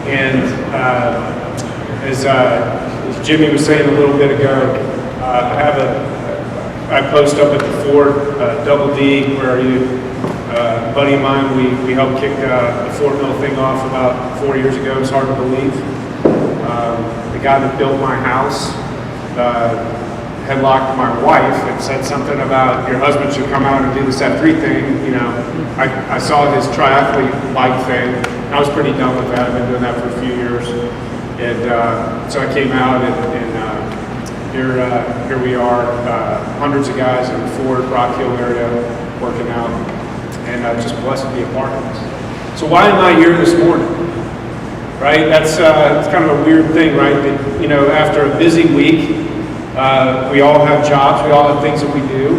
And as Jimmy was saying a little bit ago, I post up at the Fort, Double D, where a buddy of mine, we helped kick the Fort Mill thing off about 4 years ago. It's hard to believe. The guy that built my house headlocked my wife and said something about your husband should come out and do this F3 thing. You know, I saw his triathlete bike thing. I was pretty done with that. I've been doing that for a few years. And so I came out and here we are, hundreds of guys in the Fort, Rock Hill area working out, and just blessed to be a part of this. So why am I here this morning? Right? That's it's kind of a weird thing, right? That, you know, after a busy week, we all have jobs, we all have things that we do.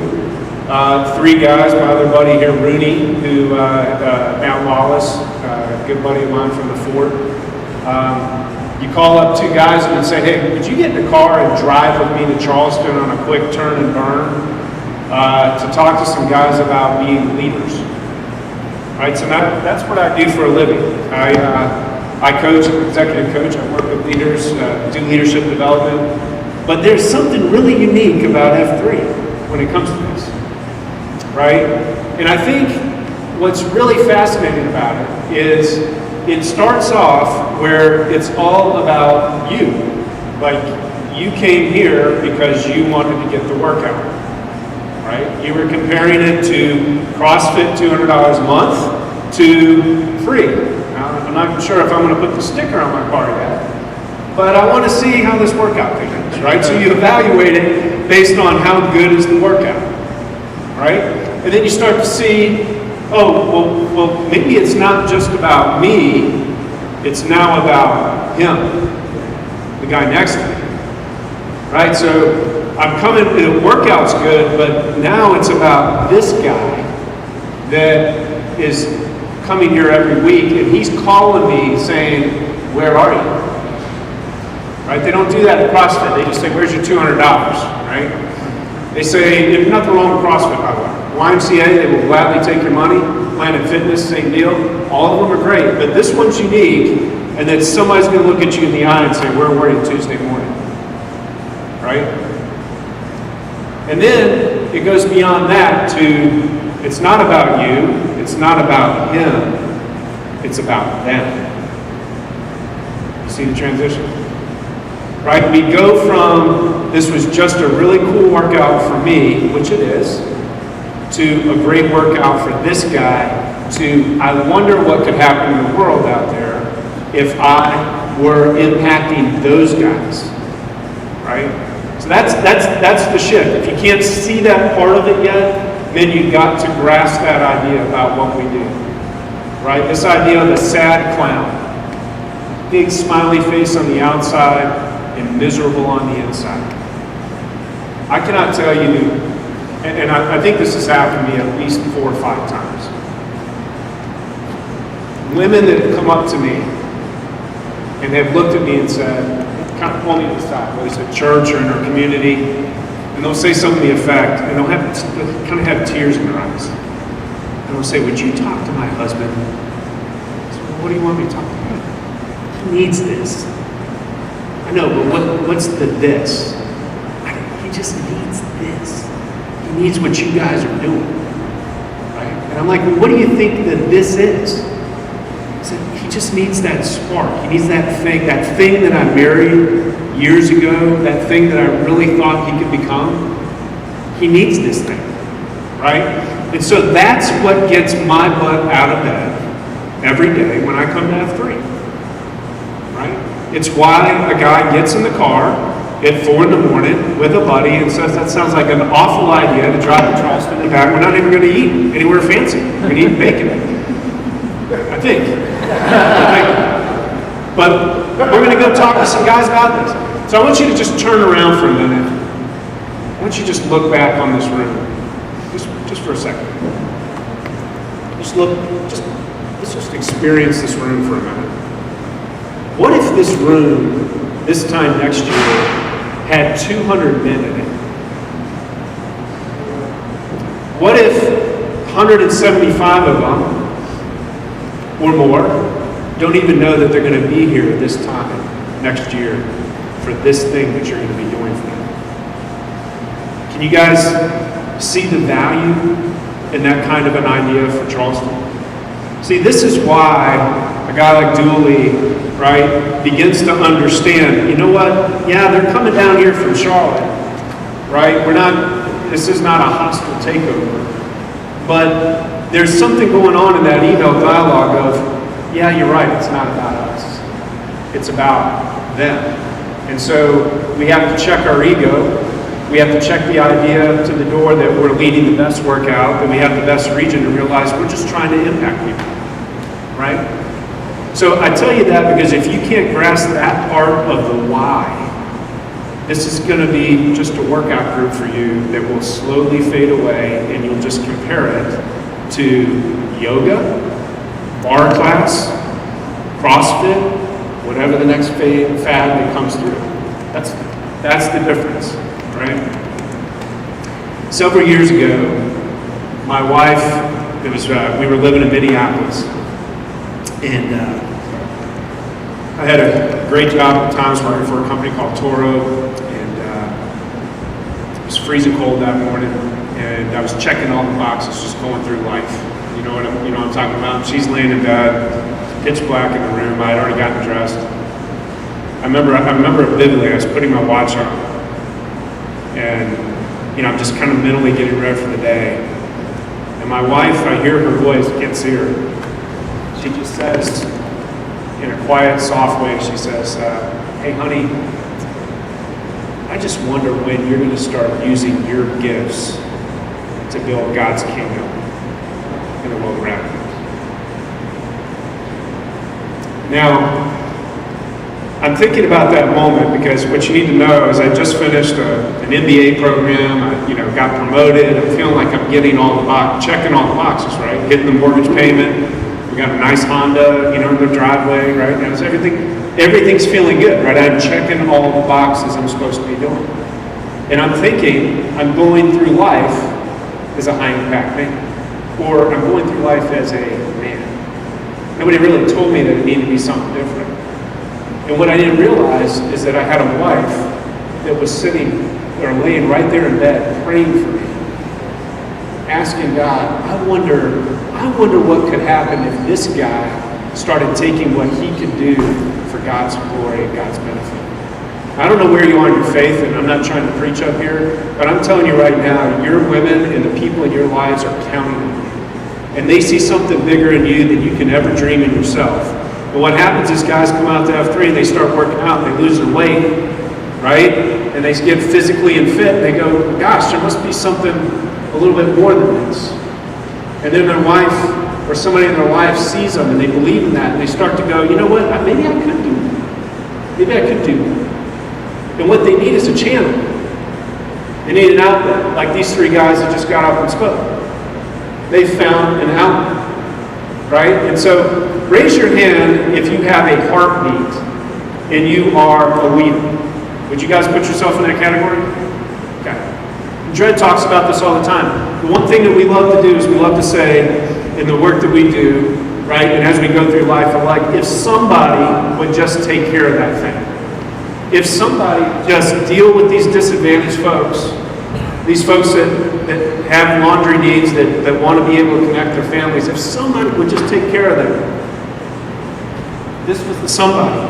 3 guys, my other buddy here, Rooney, who Mount Wallace, a good buddy of mine from the Fort. You call up 2 guys and say, hey, would you get in the car and drive with me to Charleston on a quick turn and burn to talk to some guys about being leaders? Right, so that's what I do for a living. I coach, I'm an executive coach. I work with leaders, do leadership development. But there's something really unique about F3 when it comes to this, right? And I think what's really fascinating about it is it starts off where it's all about you. Like, you came here because you wanted to get the workout, right? You were comparing it to CrossFit, $200 a month, to free. Now, I'm not sure if I'm going to put the sticker on my car yet, but I want to see how this workout thing is, right? So you evaluate it based on how good is the workout, right? And then you start to see, oh, well, maybe it's not just about me, it's now about him, the guy next to me, right? So I'm coming, the workout's good, but now it's about this guy that is coming here every week, and he's calling me saying, where are you? Right? They don't do that at CrossFit. They just say, where's your $200, right? They say, there's nothing wrong with CrossFit, by the way. YMCA, they will gladly take your money. Planet Fitness, same deal. All of them are great, but this one's unique, and then somebody's going to look at you in the eye and say, where were you Tuesday morning? Right? And then it goes beyond that to, it's not about you, it's not about him, it's about them. You see the transition? Right? We go from, this was just a really cool workout for me, which it is, to a great workout for this guy, to I wonder what could happen in the world out there if I were impacting those guys, right? So that's the shift. If you can't see that part of it yet, then you've got to grasp that idea about what we do, right? This idea of the sad clown, big smiley face on the outside and miserable on the inside. I cannot tell you, and I think this has happened to me at least 4 or 5 times. Women that have come up to me and have looked at me and said, kind of pull me to the side, whether it's at church or in our community, and they'll say something to the effect, and they'll kind of have tears in their eyes. And they'll say, would you talk to my husband? I said, well, what do you want me to talk to? He needs this. I know, but what's the this? He just needs this. He needs what you guys are doing, right? And I'm like, well, what do you think that this is? He said, he just needs that spark. He needs that thing that I married years ago, that thing that I really thought he could become. He needs this thing, right? And so that's what gets my butt out of bed every day when I come to F3, right? It's why a guy gets in the car at 4 in the morning with a buddy and says, that sounds like an awful idea to drive to Charleston and back. We're not even going to eat anywhere fancy. We're going to eat bacon. I think. But we're going to go talk to some guys about this. So I want you to just turn around for a minute. I want you to just look back on this room. Just for a second. Let's just experience this room for a minute. What if this room, this time next year, had 200 men in it? What if 175 of them or more don't even know that they're going to be here this time next year for this thing that you're going to be doing for them. Can you guys see the value in that kind of an idea for Charleston? See, this is why a guy like Dooley, right, begins to understand, you know what? Yeah, they're coming down here from Charlotte, right? This is not a hostile takeover. But there's something going on in that email dialogue of, yeah, you're right, it's not about us. It's about them. And so we have to check our ego. We have to check the idea to the door that we're leading the best workout, that we have the best region, and realize we're just trying to impact people, right? So I tell you that because if you can't grasp that part of the why, this is going to be just a workout group for you that will slowly fade away, and you'll just compare it to yoga, bar class, CrossFit, whatever the next fad that comes through. That's the difference, right? Several years ago, my wife, we were living in Minneapolis, and I had a great job at times working for a company called Toro, and it was freezing cold that morning, and I was checking all the boxes, just going through life. You know what I'm talking about? She's laying in bed, pitch black in the room. I had already gotten dressed. I remember vividly. I was putting my watch on, and I'm just kind of mentally getting ready for the day. And my wife, I hear her voice, can't see her. She just says, in a quiet, soft way, she says, "Hey, honey, I just wonder when you're going to start using your gifts to build God's kingdom in the world around you." Now, I'm thinking about that moment because what you need to know is I just finished an MBA program. I, got promoted. I'm feeling like I'm getting checking all the boxes, right? Hitting the mortgage payment. We got a nice Honda, in the driveway, right? Now, so everything's feeling good, right? I'm checking all the boxes I'm supposed to be doing. And I'm thinking I'm going through life as a high impact man, or I'm going through life as a man. Nobody really told me that it needed to be something different. And what I didn't realize is that I had a wife that was laying right there in bed, praying for me, asking God, I wonder what could happen if this guy started taking what he could do for God's glory and God's benefit. I don't know where you are in your faith, and I'm not trying to preach up here, but I'm telling you right now, your women and the people in your lives are counting on you. And they see something bigger in you than you can ever dream in yourself. And what happens is guys come out to F3 and they start working out and they lose their weight, right? And they get physically and fit and they go, gosh, there must be something a little bit more than this. And then their wife or somebody in their life sees them and they believe in that and they start to go, you know what, maybe I could do that. Maybe I could do that. And what they need is a channel. They need an outlet, like these three guys that just got up and spoke. They found an outlet, right? And so raise your hand if you have a heartbeat and you are a weaver. Would you guys put yourself in that category? Okay. Dredd talks about this all the time. The one thing that we love to do is we love to say in the work that we do, right, and as we go through life, we're like, if somebody would just take care of that thing. If somebody just deal with these disadvantaged folks, these folks that have laundry needs, that want to be able to connect their families, if somebody would just take care of them, this was the somebody,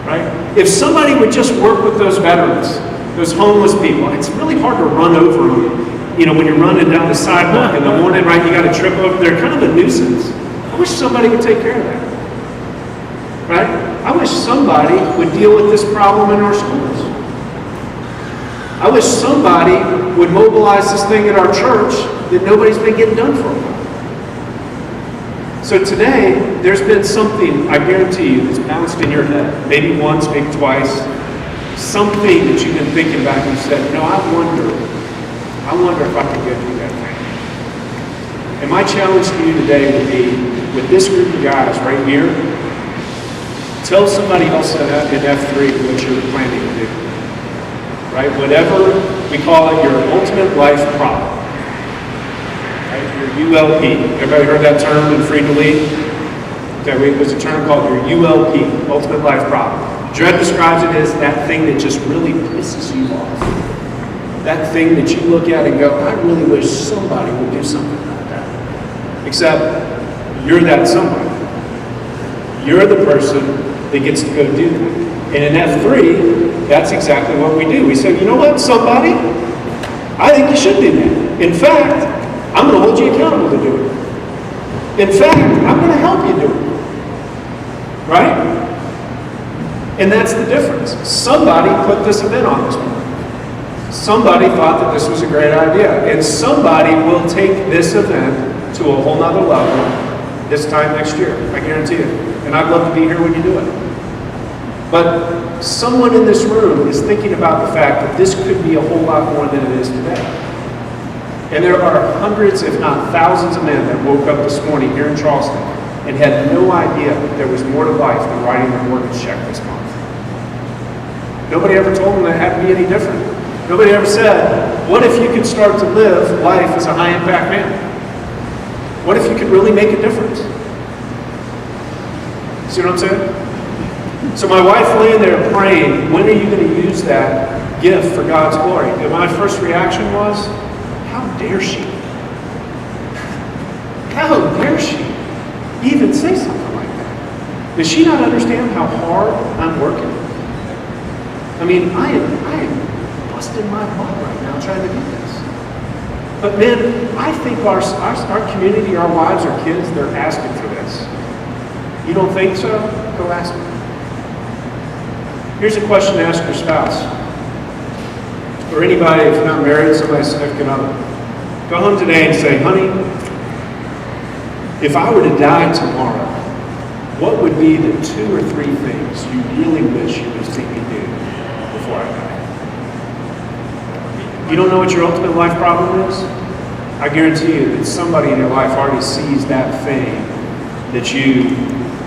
right? If somebody would just work with those veterans, those homeless people, it's really hard to run over them, when you're running down the sidewalk in the morning, right? You got to trip over. They're kind of a nuisance. I wish somebody would take care of that, right? I wish somebody would deal with this problem in our schools. I wish somebody would mobilize this thing at our church that nobody's been getting done for a while. So today, there's been something, I guarantee you, that's bounced in your head. Maybe once, maybe twice. Something that you've been thinking about and you said, I wonder if I could go do that thing. And my challenge to you today would be, with this group of guys right here, tell somebody else in F3 what you're planning to do. Right? Whatever we call it, your ultimate life problem. Right? Your ULP. Everybody heard that term in Free to Lead? Okay, there's a term called your ULP, ultimate life problem. Dread describes it as that thing that just really pisses you off. That thing that you look at and go, I really wish somebody would do something about that. Except you're that somebody. You're the person that gets to go do that. And in F3, that's exactly what we do. We say, you know what, somebody? I think you should do that. In fact, I'm going to hold you accountable to do it. In fact, I'm going to help you do it. Right? And that's the difference. Somebody put this event on this morning. Somebody thought that this was a great idea. And somebody will take this event to a whole nother level this time next year. I guarantee it. And I'd love to be here when you do it. But someone in this room is thinking about the fact that this could be a whole lot more than it is today. And there are hundreds, if not thousands of men that woke up this morning here in Charleston and had no idea that there was more to life than writing their mortgage check this month. Nobody ever told them that it had to be any different. Nobody ever said, what if you could start to live life as a high-impact man? What if you could really make a difference? See what I'm saying? So my wife laying there praying, when are you going to use that gift for God's glory? And my first reaction was, how dare she? How dare she even say something like that? Does she not understand how hard I'm working? I mean, I am busting my butt right now trying to do this. But men, I think our community, our wives, our kids, they're asking for this. You don't think so? Go ask them. Here's a question to ask your spouse. Or anybody, if you're not married, somebody significant other. Go home today and say, honey, if I were to die tomorrow, what would be the 2 or 3 things you really wish you would see me do before I die? You don't know what your ultimate life problem is? I guarantee you that somebody in your life already sees that thing that you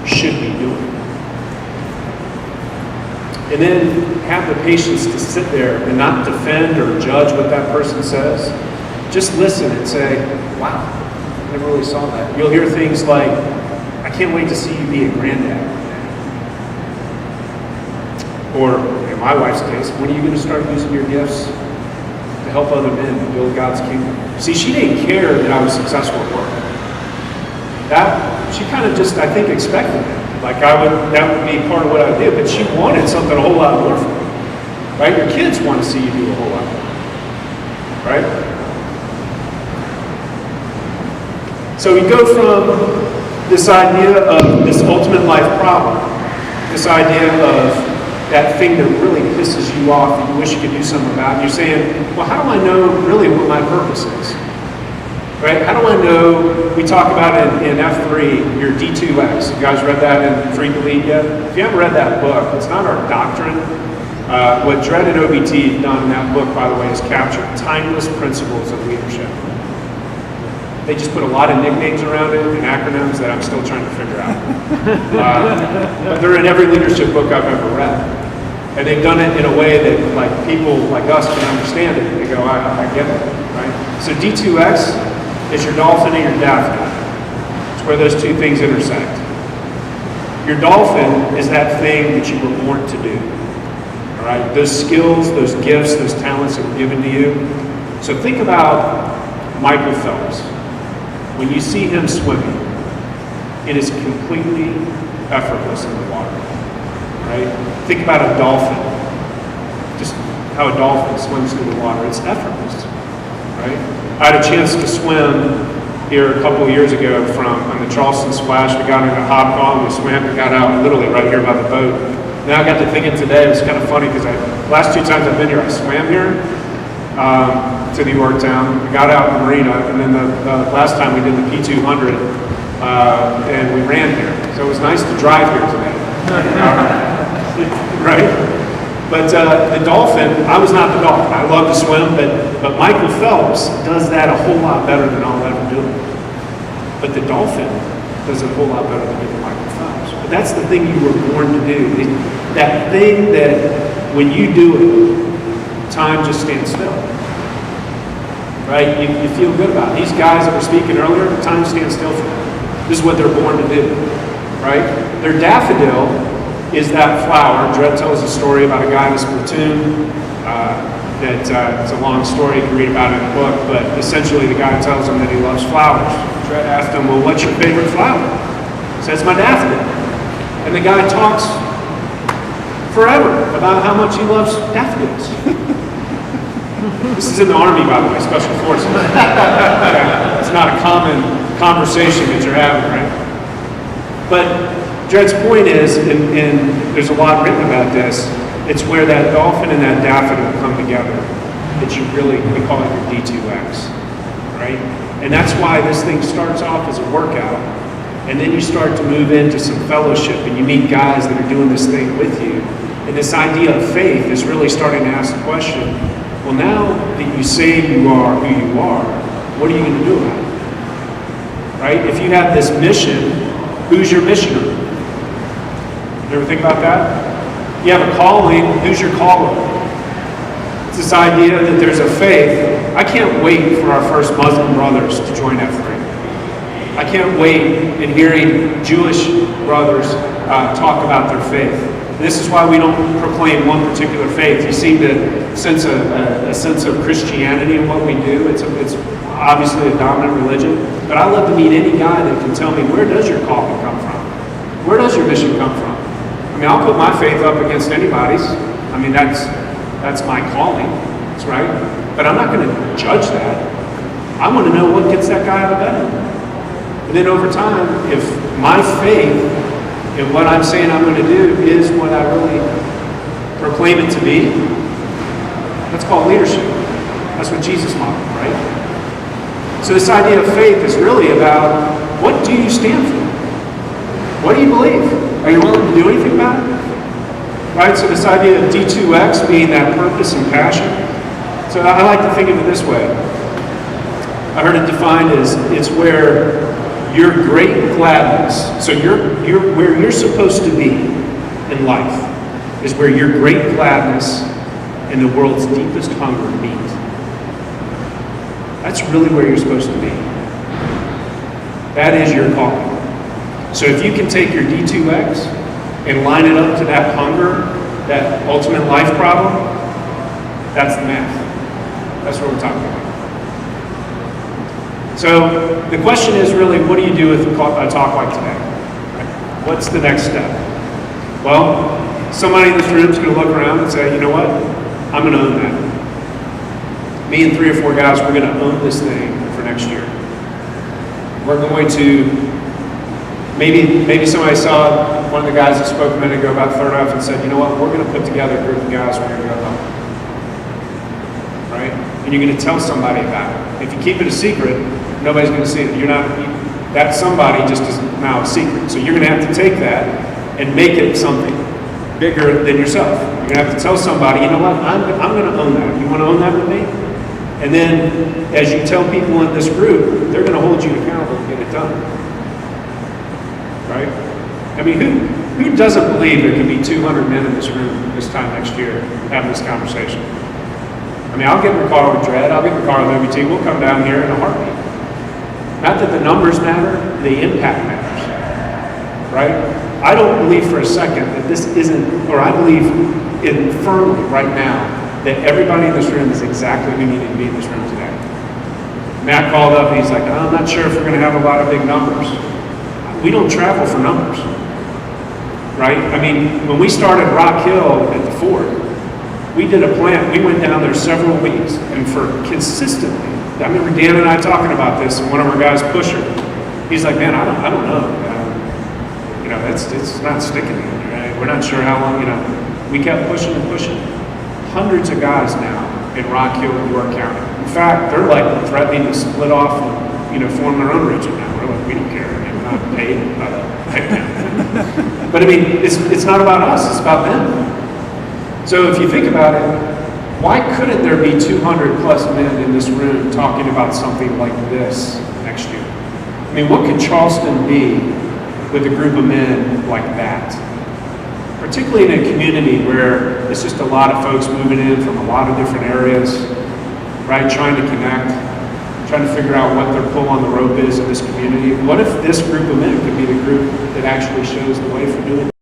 should be doing. And then have the patience to sit there and not defend or judge what that person says. Just listen and say, wow, I never really saw that. You'll hear things like, I can't wait to see you be a granddad. Or, in my wife's case, when are you going to start using your gifts to help other men to build God's kingdom? See, she didn't care that I was successful at work. She kind of just, I think, expected it. Like that would be part of what I would do, but she wanted something a whole lot more from me. Right? Your kids want to see you do a whole lot more. Right? So we go from this idea of this ultimate life problem, this idea of that thing that really pisses you off that you wish you could do something about. And you're saying, well, how do I know really what my purpose is? Right? How do I know? We talk about it in F3, your D2X. You guys read that in Frequently yet? If you haven't read that book, it's not our doctrine. What Dredd and OBT have done in that book, by the way, is capture timeless principles of leadership. They just put a lot of nicknames around it and acronyms that I'm still trying to figure out. But they're in every leadership book I've ever read. And they've done it in a way that like people like us can understand it. They go, I get it, right? So D2X is your dolphin and your daphne. It's where those two things intersect. Your dolphin is that thing that you were born to do. All right? Those skills, those gifts, those talents that were given to you. So think about Michael Phelps. When you see him swimming, it is completely effortless in the water. Right? Think about a dolphin. Just how a dolphin swims through the water. It's effortless. Right? I had a chance to swim here a couple of years ago on the Charleston Splash. We got in a hop on, we swam, we got out literally right here by the boat. Now I got to thinking today, it was kind of funny because last 2 times I've been here, I swam here to the Yorktown. We got out in the marina, and then the last time we did the P200, and we ran here. So it was nice to drive here today. Right? But the dolphin, I was not the dolphin. I love to swim, but Michael Phelps does that a whole lot better than I'll ever do it. But the dolphin does it a whole lot better than even Michael Phelps. But that's the thing you were born to do. That thing that when you do it, time just stands still. Right? You feel good about it. These guys that were speaking earlier, time stands still for them. This is what they're born to do. right? Their daffodil is that flower. Dredd tells a story about a guy in his platoon. It's a long story, you can read about it in the book, but essentially the guy tells him that he loves flowers. Dredd asked him, well, what's your favorite flower? He says, my daffodil. And the guy talks forever about how much he loves daffodils. This is in the Army, by the way, Special Forces. Yeah, it's not a common conversation that you're having, right? But Dredd's point is, and there's a lot written about this, it's where that dolphin and that daffodil come together that you really, we call it your D2X, right? And that's why this thing starts off as a workout, and then you start to move into some fellowship, and you meet guys that are doing this thing with you. And this idea of faith is really starting to ask the question, well, now that you say you are who you are, what are you going to do about it? Right? If you have this mission, who's your missioner? You ever think about that? You have a calling, who's your caller? It's this idea that there's a faith. I can't wait for our first Muslim brothers to join F3. I can't wait in hearing Jewish brothers talk about their faith. This is why we don't proclaim one particular faith. You seem to sense a sense of Christianity in what we do. It's obviously a dominant religion. But I love to meet any guy that can tell me, where does your calling come from? Where does your mission come from? I mean, I'll put my faith up against anybody's. I mean, that's my calling. That's right. But I'm not going to judge that. I want to know what gets that guy out of bed. And then over time, if my faith in what I'm saying I'm going to do is what I really proclaim it to be, that's called leadership. That's what Jesus modeled, right? So this idea of faith is really about, what do you stand for? What do you believe? Are you willing to do anything about it? Right? So this idea of D2X being that purpose and passion. So I like to think of it this way. I heard it defined as, it's where your great gladness, so where you're supposed to be in life, is where your great gladness and the world's deepest hunger meet. That's really where you're supposed to be. That is your calling. So if you can take your D2X and line it up to that hunger, that ultimate life problem, that's the math. That's what we're talking about. So the question is really, what do you do with a talk like today? Right? What's the next step? Well, somebody in this room is going to look around and say, you know what? I'm going to own that. Me and 3 or 4 guys, we're going to own this thing for next year. We're going to, maybe somebody saw one of the guys that spoke a minute ago about Third F and said, you know what? We're going to put together a group of guys, we're going to go home. Right? And you're going to tell somebody about it. If you keep it a secret, nobody's going to see it. That somebody just is now a secret. So you're going to have to take that and make it something bigger than yourself. You're going to have to tell somebody, you know what, I'm going to own that. You want to own that with me? And then as you tell people in this group, they're going to hold you accountable to get it done. Right? I mean, who doesn't believe there could be 200 men in this room this time next year having this conversation? I mean, I'll get in the car with Dredd, I'll get in the car with OBT, we'll come down here in a heartbeat. Not that the numbers matter, the impact matters, right? I don't believe for a second that this isn't, or I believe firmly right now that everybody in this room is exactly who needed to be in this room today. Matt called up and he's like, I'm not sure if we're going to have a lot of big numbers. We don't travel for numbers, right? I mean, when we started Rock Hill at the Fort, we did a plant, we went down there several weeks, and for consistently, I remember Dan and I talking about this, and one of our guys, Pusher, he's like, man, I don't know. It's not sticking, right? We're not sure how long, we kept pushing and pushing. Hundreds of guys now in Rock Hill and York County. In fact, they're like threatening to split off and, form their own region now. We're like, we don't care, we're not paid by the heck. But I mean, it's not about us, it's about them. So if you think about it, why couldn't there be 200 plus men in this room talking about something like this next year? I mean, what could Charleston be with a group of men like that? Particularly in a community where it's just a lot of folks moving in from a lot of different areas, right? Trying to connect, trying to figure out what their pull on the rope is in this community. What if this group of men could be the group that actually shows the way for doing